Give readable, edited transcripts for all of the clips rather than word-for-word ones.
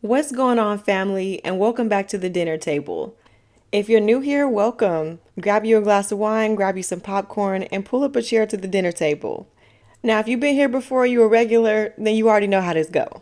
What's going on, family, and welcome back to the dinner table. If you're new here, welcome. Grab you a glass of wine, grab you some popcorn, and pull up a chair to the dinner table. Now, if you've been here before, you're a regular, then you already know how this go.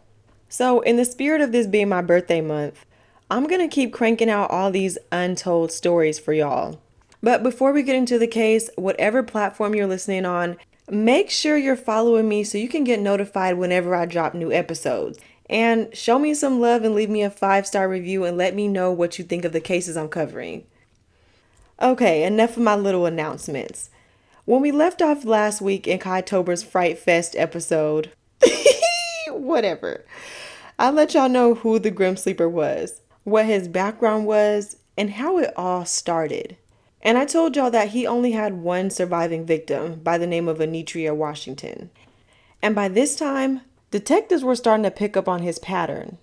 So, in the spirit of this being my birthday month, I'm gonna keep cranking out all these untold stories for y'all. But before we get into the case, whatever platform you're listening on, make sure you're following me so you can get notified whenever I drop new episodes. And show me some love and leave me a 5-star review and let me know what you think of the cases I'm covering. Okay, enough of my little announcements. When we left off last week in Kai-tober's Fright Fest episode, whatever, I let y'all know who the Grim Sleeper was, what his background was, and how it all started. And I told y'all that he only had one surviving victim by the name of Anitria Washington. And by this time, detectives were starting to pick up on his pattern.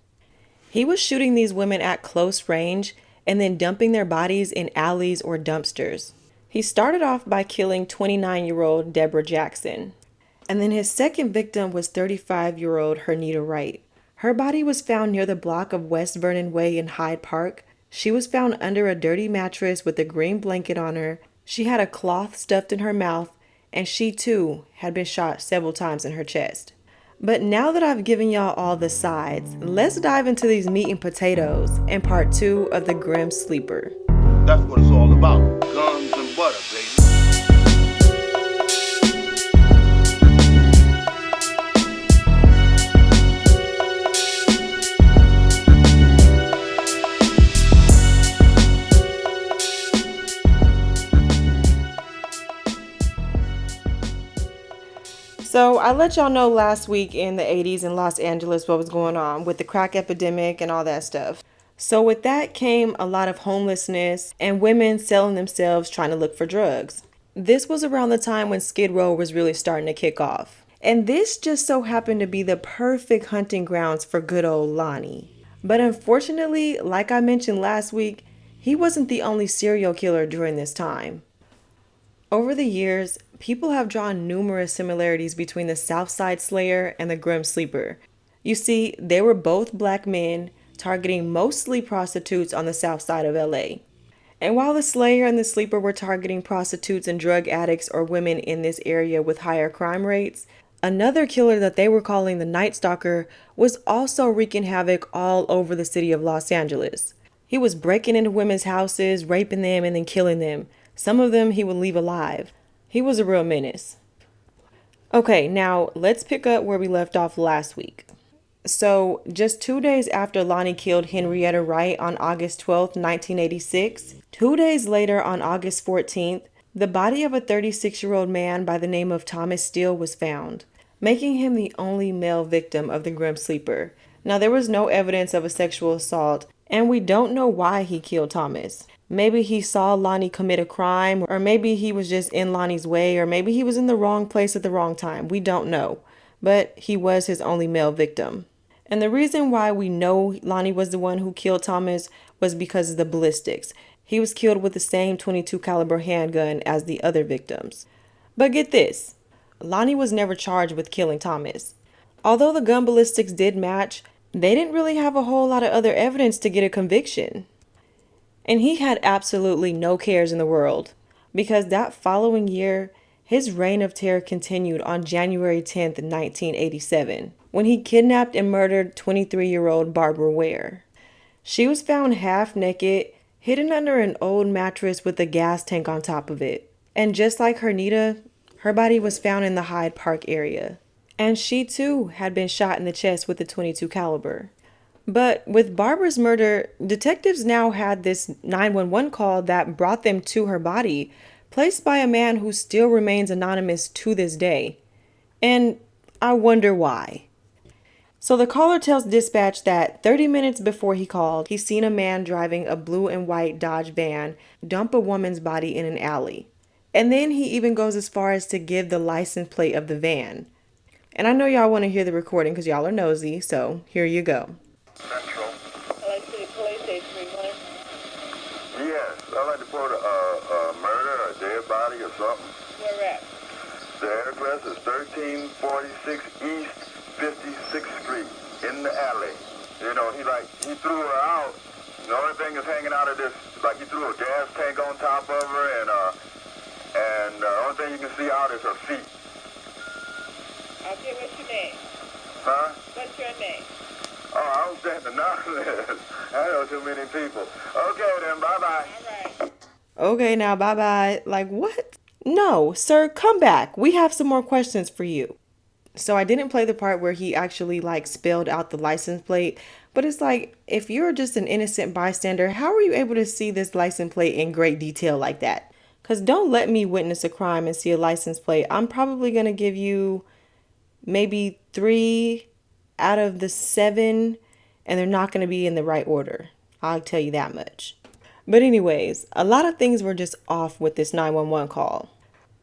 He was shooting these women at close range and then dumping their bodies in alleys or dumpsters. He started off by killing 29-year-old Deborah Jackson. And then his second victim was 35-year-old Hernita Wright. Her body was found near the block of West Vernon Way in Hyde Park. She was found under a dirty mattress with a green blanket on her. She had a cloth stuffed in her mouth, and she too had been shot several times in her chest. But now that I've given y'all all the sides, let's dive into these meat and potatoes in part 2 of the Grim Sleeper. That's what it's all about. Guns and butter, baby. So I let y'all know last week in the 80s in Los Angeles what was going on with the crack epidemic and all that stuff. So with that came a lot of homelessness and women selling themselves trying to look for drugs. This was around the time when Skid Row was really starting to kick off. And this just so happened to be the perfect hunting grounds for good old Lonnie. But unfortunately, like I mentioned last week, he wasn't the only serial killer during this time. Over the years, people have drawn numerous similarities between the Southside Slayer and the Grim Sleeper. You see, they were both black men targeting mostly prostitutes on the south side of LA. And while the Slayer and the Sleeper were targeting prostitutes and drug addicts or women in this area with higher crime rates, another killer that they were calling the Night Stalker was also wreaking havoc all over the city of Los Angeles. He was breaking into women's houses, raping them, and then killing them. Some of them he would leave alive. He was a real menace. Okay, now let's pick up where we left off last week. So, just 2 days after Lonnie killed Henrietta Wright on August 12, 1986, 2 days later on August 14th, the body of a 36-year-old man by the name of Thomas Steele was found, making him the only male victim of the Grim Sleeper. Now, there was no evidence of a sexual assault, and we don't know why he killed Thomas. Maybe he saw Lonnie commit a crime, or maybe he was just in Lonnie's way, or maybe he was in the wrong place at the wrong time. We don't know. But he was his only male victim. And the reason why we know Lonnie was the one who killed Thomas was because of the ballistics. He was killed with the same .22 caliber handgun as the other victims. But get this, Lonnie was never charged with killing Thomas. Although the gun ballistics did match, they didn't really have a whole lot of other evidence to get a conviction. And he had absolutely no cares in the world, because that following year, his reign of terror continued on January 10th, 1987, when he kidnapped and murdered 23-year-old Barbara Ware. She was found half naked, hidden under an old mattress with a gas tank on top of it. And just like Hernita, her body was found in the Hyde Park area. And she too had been shot in the chest with a .22 caliber. But with Barbara's murder, detectives now had this 911 call that brought them to her body, placed by a man who still remains anonymous to this day. And I wonder why. So the caller tells dispatch that 30 minutes before he called, he seen a man driving a blue and white Dodge van dump a woman's body in an alley. And then he even goes as far as to give the license plate of the van. And I know y'all want to hear the recording because y'all are nosy, so here you go. Central. LA City Police 831. Yes, I'd like to report a murder, a dead body or something. Where at? The address is 1346 East 56th Street, in the alley. You know, he threw her out. The only thing that's hanging out of this, like he threw a gas tank on top of her, and the only thing you can see out is her feet. Okay, what's your name? Huh? What's your name? Oh, I was saying anonymous. I know too many people. Okay then, bye-bye. All right. Okay, now bye bye. Like, what? No, sir, come back. We have some more questions for you. So I didn't play the part where he actually like spelled out the license plate, but it's like if you're just an innocent bystander, how are you able to see this license plate in great detail like that? Cuz don't let me witness a crime and see a license plate. I'm probably going to give you maybe 3 out of the 7, and they're not going to be in the right order. I'll tell you that much. But anyways, a lot of things were just off with this 911 call.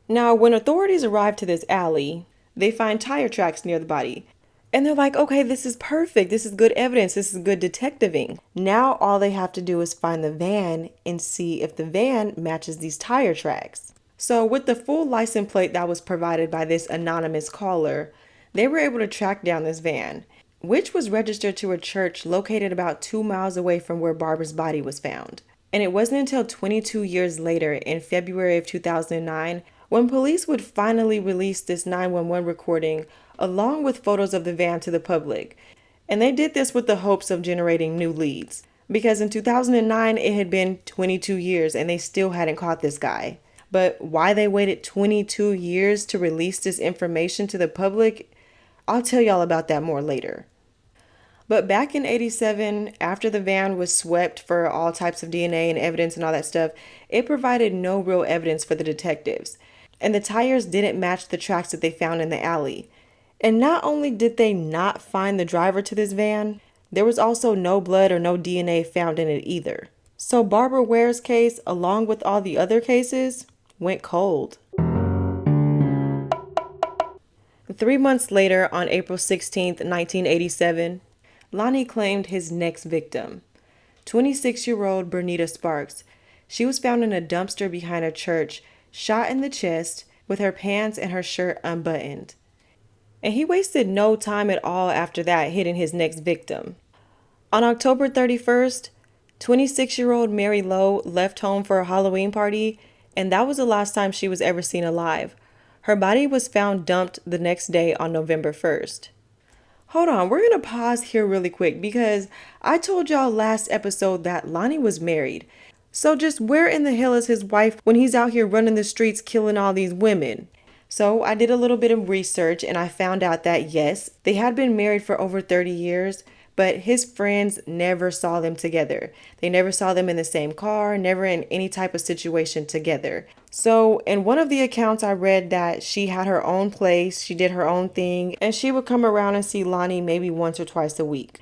Now, when authorities arrive to this alley, they find tire tracks near the body. And they're like, okay, this is perfect. This is good evidence. This is good detectiving. Now, all they have to do is find the van and see if the van matches these tire tracks. So, with the full license plate that was provided by this anonymous caller, they were able to track down this van, which was registered to a church located about 2 miles away from where Barbara's body was found. And it wasn't until 22 years later, in February of 2009, when police would finally release this 911 recording along with photos of the van to the public. And they did this with the hopes of generating new leads. Because in 2009, it had been 22 years and they still hadn't caught this guy. But why they waited 22 years to release this information to the public, I'll tell y'all about that more later. But back in 87, after the van was swept for all types of DNA and evidence and all that stuff, it provided no real evidence for the detectives. And the tires didn't match the tracks that they found in the alley. And not only did they not find the driver to this van, there was also no blood or no DNA found in it either. So Barbara Ware's case, along with all the other cases, went cold. 3 months later, on April 16th, 1987, Lonnie claimed his next victim, 26-year-old Bernita Sparks. She was found in a dumpster behind a church, shot in the chest, with her pants and her shirt unbuttoned. And he wasted no time at all after that hitting his next victim. On October 31st, 26-year-old Mary Lowe left home for a Halloween party, and that was the last time she was ever seen alive. Her body was found dumped the next day on November 1st. Hold on, we're going to pause here really quick because I told y'all last episode that Lonnie was married. So just where in the hell is his wife when he's out here running the streets killing all these women? So I did a little bit of research and I found out that yes, they had been married for over 30 years, but his friends never saw them together. They never saw them in the same car, never in any type of situation together. So in one of the accounts I read that she had her own place, she did her own thing, and she would come around and see Lonnie maybe once or twice a week.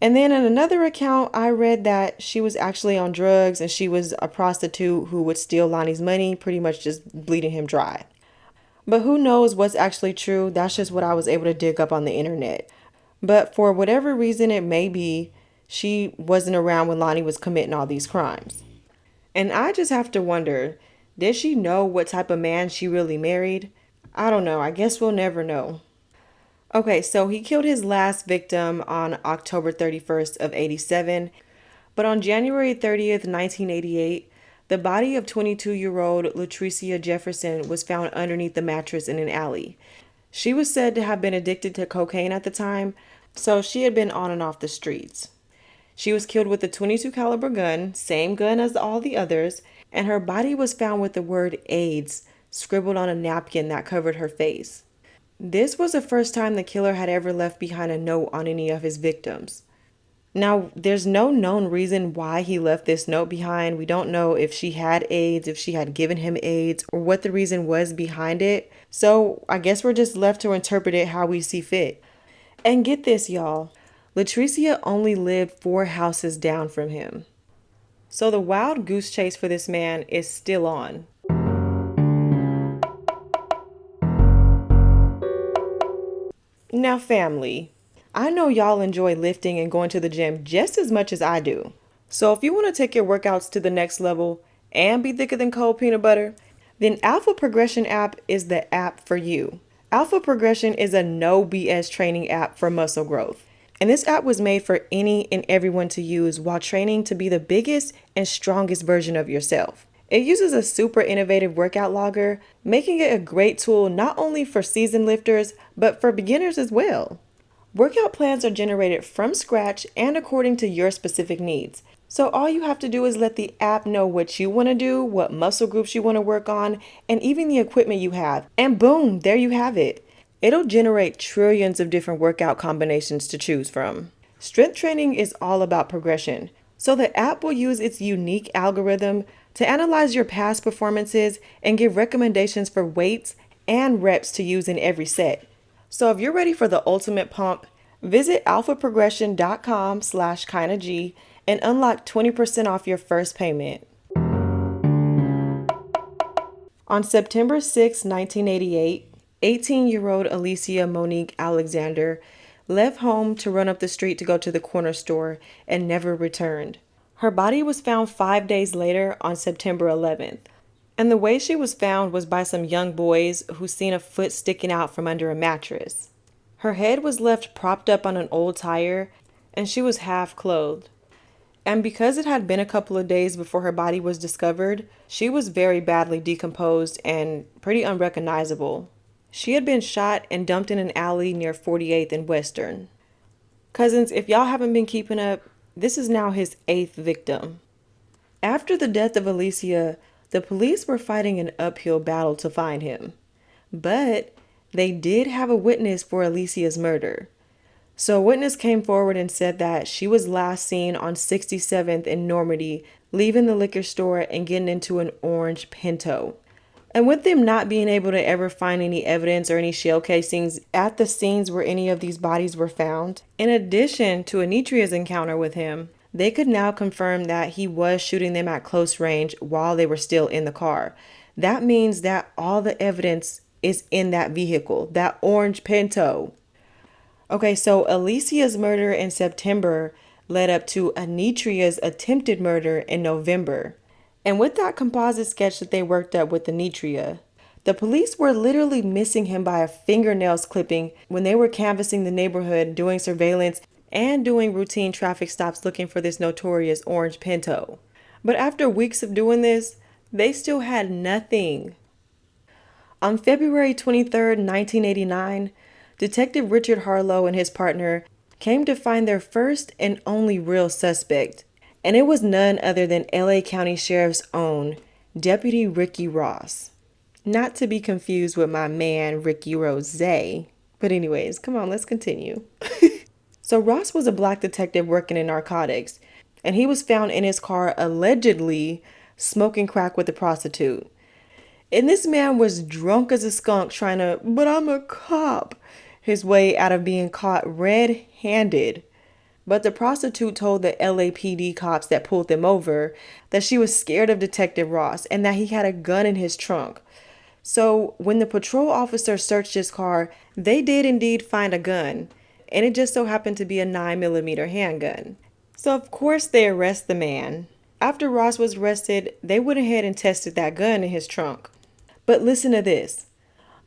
And then in another account, I read that she was actually on drugs and she was a prostitute who would steal Lonnie's money, pretty much just bleeding him dry. But who knows what's actually true? That's just what I was able to dig up on the internet. But for whatever reason it may be, she wasn't around when Lonnie was committing all these crimes. And I just have to wonder, did she know what type of man she really married? I don't know. I guess we'll never know. Okay, so he killed his last victim on October 31st of 87. But on January 30th, 1988, the body of 22-year-old Latricia Jefferson was found underneath the mattress in an alley. She was said to have been addicted to cocaine at the time, so she had been on and off the streets. She was killed with a .22 caliber gun, same gun as all the others, and her body was found with the word AIDS scribbled on a napkin that covered her face. This was the first time the killer had ever left behind a note on any of his victims. Now, there's no known reason why he left this note behind. We don't know if she had AIDS, if she had given him AIDS, or what the reason was behind it. So I guess we're just left to interpret it how we see fit. And get this, y'all. Latricia only lived 4 houses down from him. So the wild goose chase for this man is still on. Now, family, I know y'all enjoy lifting and going to the gym just as much as I do. So if you want to take your workouts to the next level and be thicker than cold peanut butter, then Alpha Progression app is the app for you. Alpha Progression is a no BS training app for muscle growth. And this app was made for any and everyone to use while training to be the biggest and strongest version of yourself. It uses a super innovative workout logger, making it a great tool not only for seasoned lifters, but for beginners as well. Workout plans are generated from scratch and according to your specific needs. So all you have to do is let the app know what you want to do, what muscle groups you want to work on, and even the equipment you have. And boom, there you have it. It'll generate trillions of different workout combinations to choose from. Strength training is all about progression. So the app will use its unique algorithm to analyze your past performances and give recommendations for weights and reps to use in every set. So if you're ready for the ultimate pump, visit alphaprogression.com/kindag and unlock 20% off your first payment. On September 6, 1988, 18-year-old Alicia Monique Alexander left home to run up the street to go to the corner store and never returned. Her body was found 5 days later on September 11th. And the way she was found was by some young boys who seen a foot sticking out from under a mattress. Her head was left propped up on an old tire, and she was half clothed. And because it had been a couple of days before her body was discovered, she was very badly decomposed and pretty unrecognizable. She had been shot and dumped in an alley near 48th and Western. Cousins, if y'all haven't been keeping up, this is now his 8th victim. After the death of Alicia, the police were fighting an uphill battle to find him. But they did have a witness for Alicia's murder. So a witness came forward and said that she was last seen on 67th in Normandy, leaving the liquor store and getting into an orange Pinto. And with them not being able to ever find any evidence or any shell casings at the scenes where any of these bodies were found, in addition to Anitria's encounter with him, they could now confirm that he was shooting them at close range while they were still in the car. That means that all the evidence is in that vehicle, that orange Pinto. Okay, so Alicia's murder in September led up to Anitria's attempted murder in November. And with that composite sketch that they worked up with Anitria, the police were literally missing him by a fingernails clipping when they were canvassing the neighborhood, doing surveillance, and doing routine traffic stops looking for this notorious orange Pinto. But after weeks of doing this, they still had nothing. On February 23rd, 1989, Detective Richard Harlow and his partner came to find their first and only real suspect, and it was none other than LA County Sheriff's own Deputy Ricky Ross. Not to be confused with my man Ricky Rose. But anyways, come on, let's continue. So Ross was a black detective working in narcotics, and he was found in his car allegedly smoking crack with a prostitute. And this man was drunk as a skunk trying to, but I'm a cop, his way out of being caught red-handed. But the prostitute told the LAPD cops that pulled them over that she was scared of Detective Ross and that he had a gun in his trunk. So when the patrol officer searched his car, they did indeed find a gun, and it just so happened to be a 9mm handgun. So of course they arrest the man. After Ross was arrested, they went ahead and tested that gun in his trunk. But listen to this.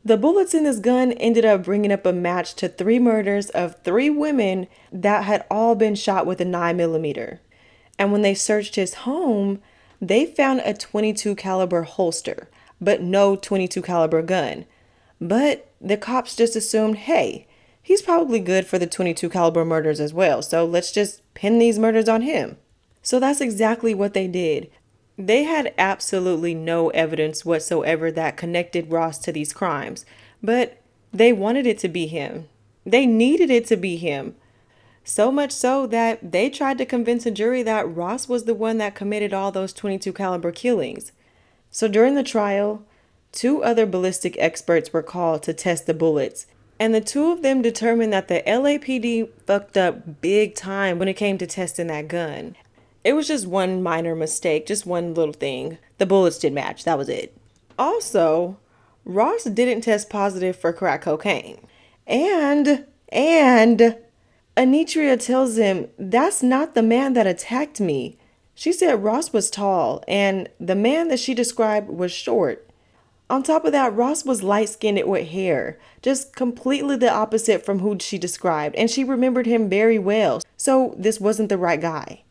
The bullets in this gun ended up bringing up a match to 3 murders of 3 women that had all been shot with a 9mm. And when they searched his home, they found a .22 caliber holster, but no .22 caliber gun. But the cops just assumed, hey, he's probably good for the .22 caliber murders as well, so let's just pin these murders on him. So that's exactly what they did. They had absolutely no evidence whatsoever that connected Ross to these crimes, but they wanted it to be him. They needed it to be him. So much so that they tried to convince a jury that Ross was the one that committed all those .22 caliber killings. So during the trial, 2 other ballistic experts were called to test the bullets, and the 2 of them determined that the LAPD fucked up big time when it came to testing that gun. It was just one minor mistake, just one little thing. The bullets didn't match, that was it. Also, Ross didn't test positive for crack cocaine. And Anitria tells him, that's not the man that attacked me. She said Ross was tall, and the man that she described was short. On top of that, Ross was light-skinned with hair, just completely the opposite from who she described, and she remembered him very well, so this wasn't the right guy.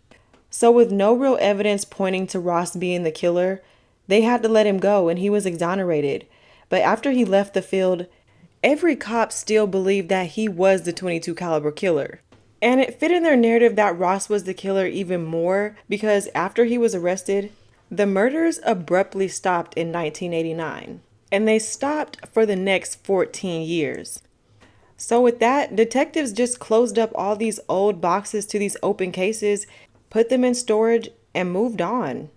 So with no real evidence pointing to Ross being the killer, they had to let him go and he was exonerated. But after he left the field, every cop still believed that he was the .22 caliber killer. And it fit in their narrative that Ross was the killer even more because after he was arrested, the murders abruptly stopped in 1989. And they stopped for the next 14 years. So with that, detectives just closed up all these old boxes to these open cases, put them in storage, and moved on.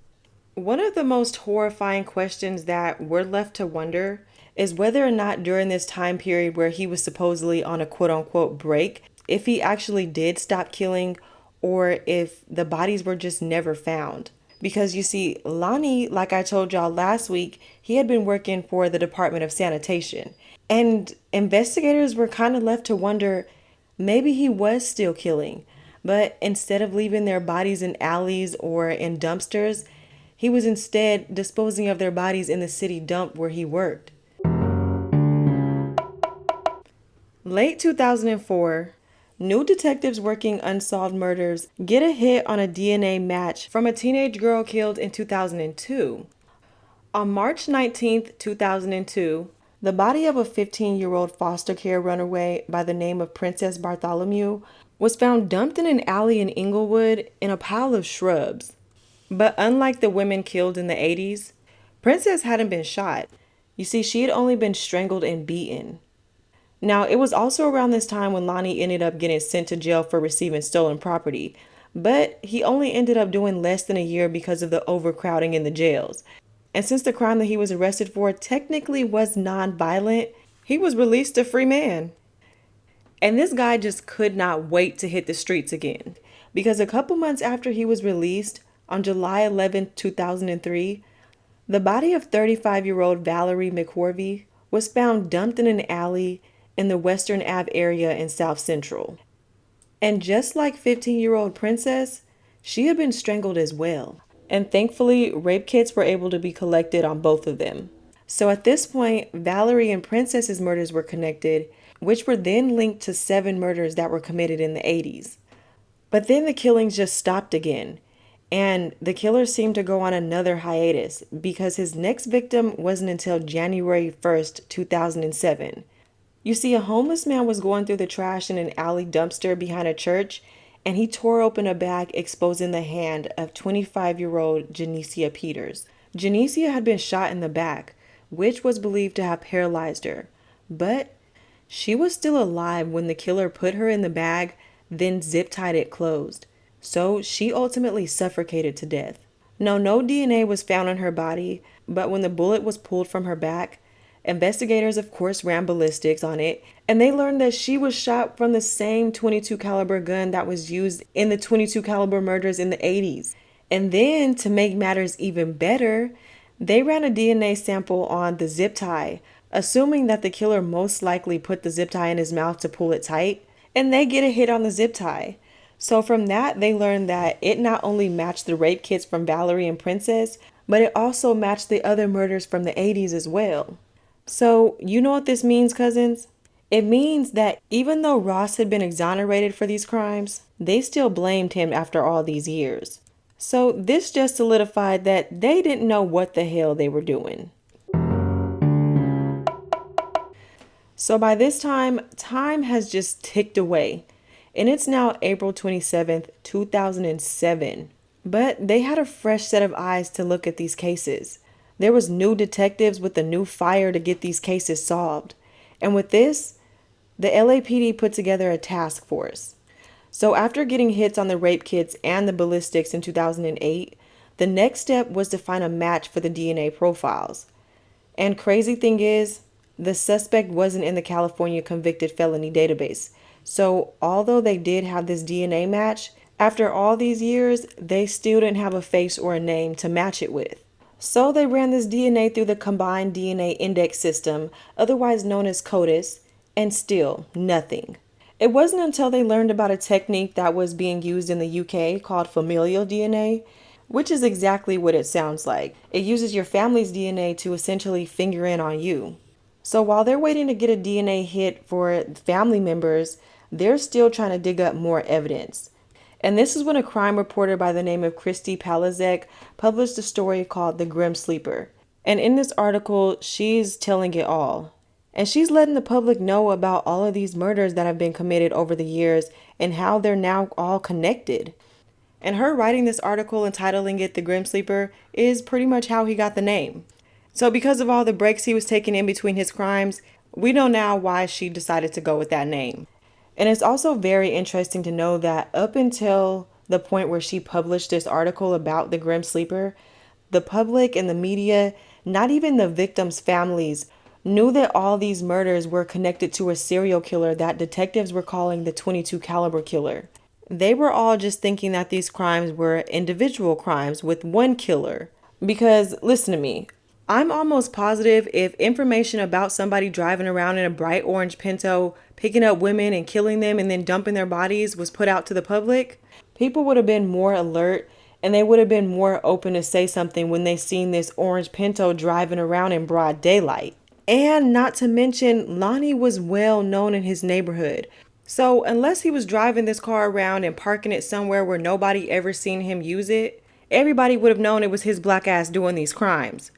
One of the most horrifying questions that we're left to wonder is whether or not during this time period where he was supposedly on a quote-unquote break, if he actually did stop killing or if the bodies were just never found. Because you see, Lonnie, like I told y'all last week, he had been working for the Department of Sanitation. And investigators were kind of left to wonder, maybe he was still killing. But instead of leaving their bodies in alleys or in dumpsters, he was instead disposing of their bodies in the city dump where he worked. Late 2004, new detectives working unsolved murders get a hit on a DNA match from a teenage girl killed in 2002. On March 19, 2002, the body of a 15-year-old foster care runaway by the name of Princess Bartholomew was found dumped in an alley in Inglewood in a pile of shrubs. But unlike the women killed in the 80s, Princess hadn't been shot. You see, she had only been strangled and beaten. Now, it was also around this time when Lonnie ended up getting sent to jail for receiving stolen property, but he only ended up doing less than a year because of the overcrowding in the jails. And since the crime that he was arrested for technically was non-violent, he was released a free man. And this guy just could not wait to hit the streets again, because a couple months after he was released, on July 11, 2003, the body of 35-year-old Valerie McCorvey was found dumped in an alley in the Western Ave area in South Central. And just like 15-year-old Princess, she had been strangled as well. And thankfully, rape kits were able to be collected on both of them. So at this point, Valerie and Princess's murders were connected, which were then linked to 7 murders that were committed in the 80s. But then the killings just stopped again. And the killer seemed to go on another hiatus because his next victim wasn't until January 1st, 2007. You see, a homeless man was going through the trash in an alley dumpster behind a church, and he tore open a bag exposing the hand of 25-year-old Janicia Peters. Janicia had been shot in the back, which was believed to have paralyzed her. But she was still alive when the killer put her in the bag, then zip-tied it closed. So she ultimately suffocated to death. Now, no DNA was found on her body, but when the bullet was pulled from her back, investigators of course ran ballistics on it, and they learned that she was shot from the same .22 caliber gun that was used in the .22 caliber murders in the 80s. And then, to make matters even better, they ran a DNA sample on the zip tie, assuming that the killer most likely put the zip tie in his mouth to pull it tight, and they get a hit on the zip tie. So from that, they learned that it not only matched the rape kits from Valerie and Princess, but it also matched the other murders from the 80s as well. So you know what this means, cousins? It means that even though Ross had been exonerated for these crimes, they still blamed him after all these years. So this just solidified that they didn't know what the hell they were doing. So by this time has just ticked away. And it's now April 27th, 2007. But they had a fresh set of eyes to look at these cases. There was new detectives with a new fire to get these cases solved. And with this, the LAPD put together a task force. So after getting hits on the rape kits and the ballistics in 2008, the next step was to find a match for the DNA profiles. And crazy thing is, the suspect wasn't in the California convicted felony database. So although they did have this DNA match, after all these years, they still didn't have a face or a name to match it with. So they ran this DNA through the Combined DNA Index System, otherwise known as CODIS, and still nothing. It wasn't until they learned about a technique that was being used in the UK called familial DNA, which is exactly what it sounds like. It uses your family's DNA to essentially finger in on you. So while they're waiting to get a DNA hit for family members, they're still trying to dig up more evidence. And this is when a crime reporter by the name of Christy Palazek published a story called The Grim Sleeper. And in this article, she's telling it all. And she's letting the public know about all of these murders that have been committed over the years and how they're now all connected. And her writing this article, entitling it The Grim Sleeper, is pretty much how he got the name. So because of all the breaks he was taking in between his crimes, we know now why she decided to go with that name. And it's also very interesting to know that up until the point where she published this article about the Grim Sleeper, the public and the media, not even the victims' families, knew that all these murders were connected to a serial killer that detectives were calling the 22 caliber killer. They were all just thinking that these crimes were individual crimes with one killer. Because listen to me, I'm almost positive if information about somebody driving around in a bright orange Pinto, picking up women and killing them and then dumping their bodies was put out to the public, people would have been more alert and they would have been more open to say something when they seen this orange Pinto driving around in broad daylight. And not to mention, Lonnie was well known in his neighborhood. So unless he was driving this car around and parking it somewhere where nobody ever seen him use it, everybody would have known it was his black ass doing these crimes.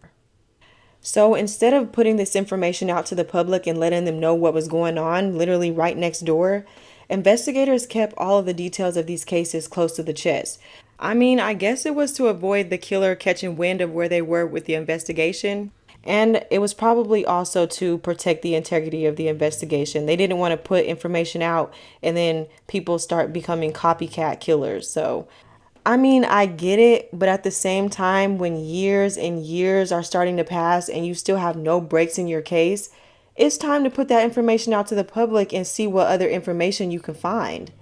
So instead of putting this information out to the public and letting them know what was going on, literally right next door, investigators kept all of the details of these cases close to the chest. I mean, I guess it was to avoid the killer catching wind of where they were with the investigation. And it was probably also to protect the integrity of the investigation. They didn't want to put information out and then people start becoming copycat killers. So I mean, I get it, but at the same time, when years and years are starting to pass and you still have no breaks in your case, it's time to put that information out to the public and see what other information you can find.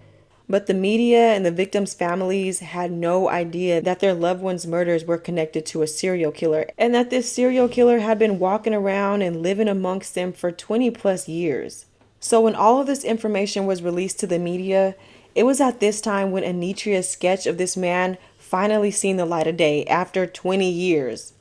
But the media and the victims' families had no idea that their loved ones' murders were connected to a serial killer and that this serial killer had been walking around and living amongst them for 20 plus years. So when all of this information was released to the media, it was at this time when Anitria's sketch of this man finally seen the light of day after 20 years.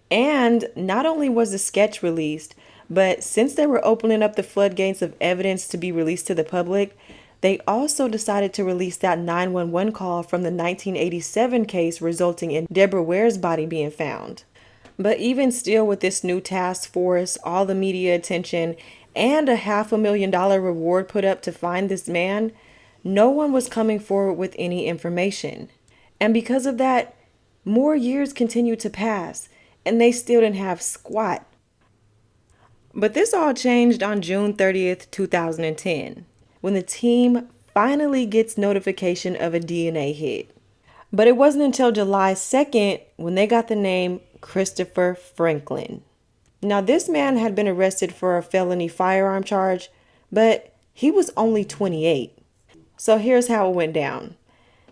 And not only was the sketch released, but since they were opening up the floodgates of evidence to be released to the public, they also decided to release that 911 call from the 1987 case resulting in Deborah Ware's body being found. But even still, with this new task force, all the media attention, and a $500,000 reward put up to find this man, no one was coming forward with any information. And because of that, more years continued to pass, and they still didn't have squat. But this all changed on June 30th, 2010, when the team finally gets notification of a DNA hit. But it wasn't until July 2nd when they got the name Christopher Franklin. Now, this man had been arrested for a felony firearm charge, but he was only 28. So here's how it went down.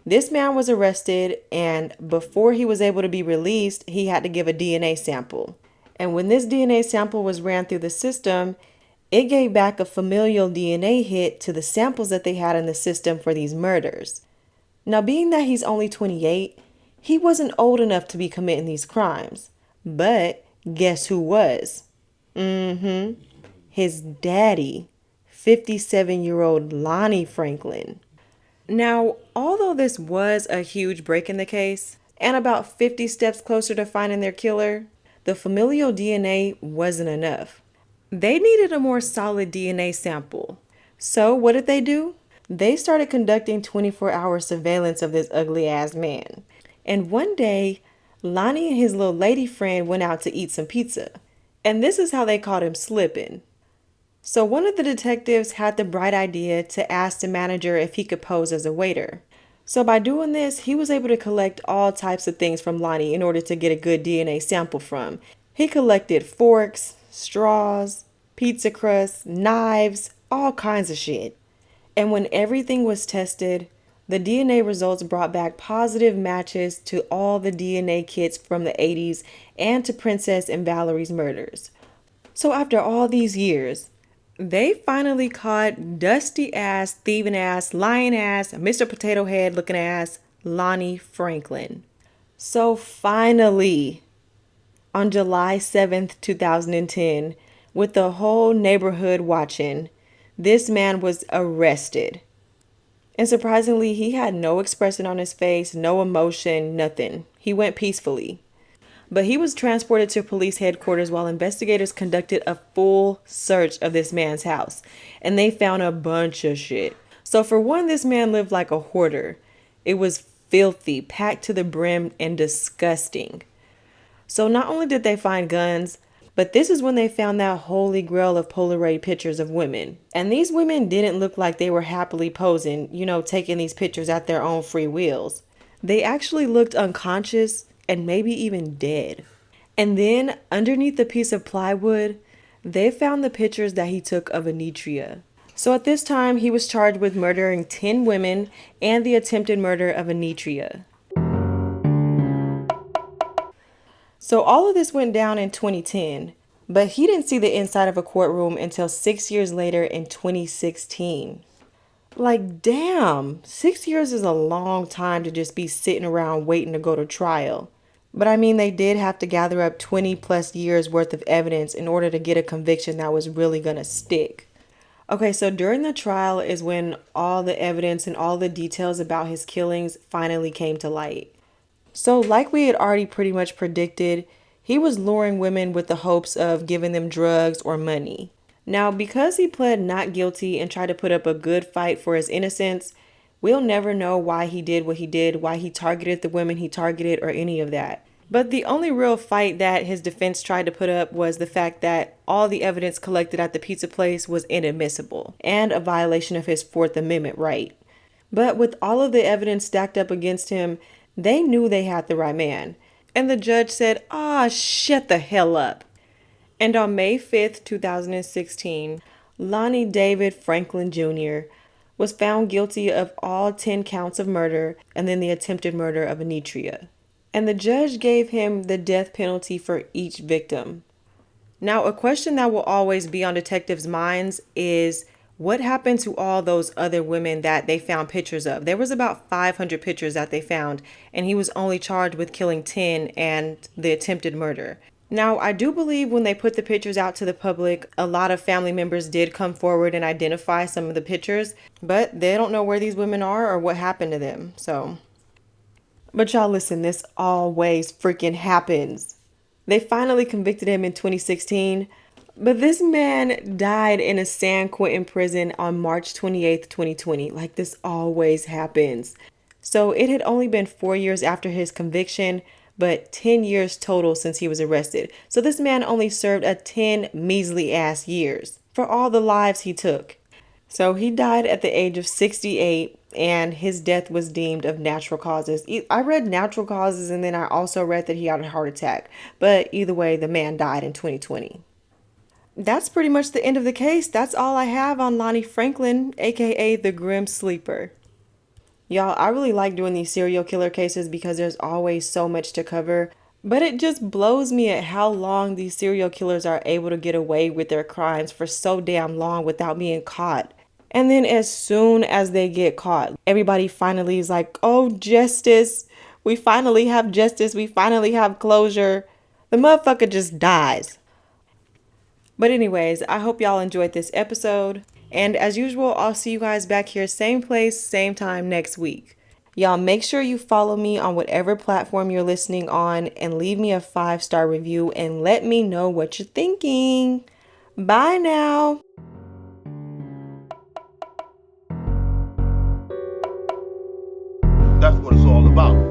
This man was arrested, and before he was able to be released, he had to give a DNA sample. And when this DNA sample was ran through the system, it gave back a familial DNA hit to the samples that they had in the system for these murders. Now, being that he's only 28, he wasn't old enough to be committing these crimes. But guess who was? His daddy, 57-year-old Lonnie Franklin. Now, although this was a huge break in the case, and about 50 steps closer to finding their killer, the familial DNA wasn't enough. They needed a more solid DNA sample. So what did they do? They started conducting 24-hour surveillance of this ugly-ass man. And one day, Lonnie and his little lady friend went out to eat some pizza. And this is how they caught him slipping. So one of the detectives had the bright idea to ask the manager if he could pose as a waiter. So by doing this, he was able to collect all types of things from Lonnie in order to get a good DNA sample from. He collected forks, straws, pizza crusts, knives, all kinds of shit. And when everything was tested, the DNA results brought back positive matches to all the DNA kits from the 80s and to Princess and Valerie's murders. So after all these years, they finally caught dusty ass, thieving ass, lying ass, Mr. Potato Head looking ass Lonnie Franklin. So finally, on July 7th, 2010, with the whole neighborhood watching, this man was arrested. And surprisingly, he had no expression on his face, no emotion, nothing. He went peacefully. But he was transported to police headquarters while investigators conducted a full search of this man's house. And they found a bunch of shit. So, for one, this man lived like a hoarder. It was filthy, packed to the brim, and disgusting. So, not only did they find guns, but this is when they found that holy grail of Polaroid pictures of women. And these women didn't look like they were happily posing, taking these pictures at their own free wills. They actually looked unconscious and maybe even dead. And then, underneath the piece of plywood, they found the pictures that he took of Anitria. So at this time, he was charged with murdering 10 women and the attempted murder of Anitria. So all of this went down in 2010, but he didn't see the inside of a courtroom until 6 years later in 2016. Like, damn, 6 years is a long time to just be sitting around waiting to go to trial. But I mean, they did have to gather up 20 plus years worth of evidence in order to get a conviction that was really gonna stick. Okay, so during the trial is when all the evidence and all the details about his killings finally came to light. So, like we had already pretty much predicted, he was luring women with the hopes of giving them drugs or money. Now, because he pled not guilty and tried to put up a good fight for his innocence, we'll never know why he did what he did, why he targeted the women he targeted, or any of that. But the only real fight that his defense tried to put up was the fact that all the evidence collected at the pizza place was inadmissible and a violation of his Fourth Amendment right. But with all of the evidence stacked up against him, they knew they had the right man. And the judge said, shut the hell up. And on May 5th, 2016, Lonnie David Franklin Jr. was found guilty of all 10 counts of murder and then the attempted murder of Anitria. And the judge gave him the death penalty for each victim. Now, a question that will always be on detectives' minds is, what happened to all those other women that they found pictures of? There was about 500 pictures that they found, and he was only charged with killing 10 and the attempted murder. Now, I do believe when they put the pictures out to the public, a lot of family members did come forward and identify some of the pictures, but they don't know where these women are or what happened to them, so. But y'all listen, this always freaking happens. They finally convicted him in 2016, but this man died in a San Quentin prison on March 28th, 2020. Like, this always happens. So it had only been 4 years after his conviction, but 10 years total since he was arrested. So this man only served a 10 measly ass years for all the lives he took. So he died at the age of 68, and his death was deemed of natural causes. I read natural causes, and then I also read that he had a heart attack. But either way, the man died in 2020. That's pretty much the end of the case. That's all I have on Lonnie Franklin, aka the Grim Sleeper. Y'all, I really like doing these serial killer cases because there's always so much to cover. But it just blows me at how long these serial killers are able to get away with their crimes for so damn long without being caught. And then as soon as they get caught, everybody finally is like, oh, justice. We finally have justice. We finally have closure. The motherfucker just dies. But anyways, I hope y'all enjoyed this episode. And as usual, I'll see you guys back here, same place, same time next week. Y'all make sure you follow me on whatever platform you're listening on and leave me a 5-star review and let me know what you're thinking. Bye now. That's what it's all about.